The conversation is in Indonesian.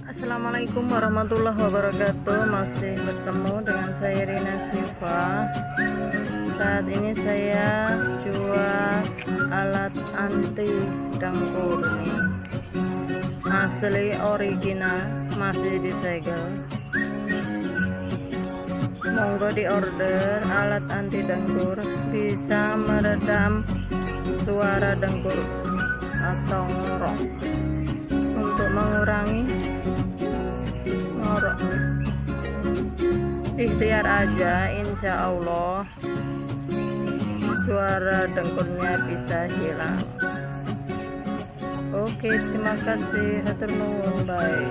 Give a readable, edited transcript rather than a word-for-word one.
Assalamualaikum warahmatullahi wabarakatuh. Masih bertemu dengan saya Rina Siva. Saat ini saya jual alat anti dengkur nih, asli original, masih disegel. Monggo di order alat anti dengkur, bisa meredam suara dengkur atau ngorok, untuk mengurangi ngorok. Ikhtiar aja, insya Allah suara dengkurnya bisa hilang. Oke, terima kasih, hatur nuhun, bye.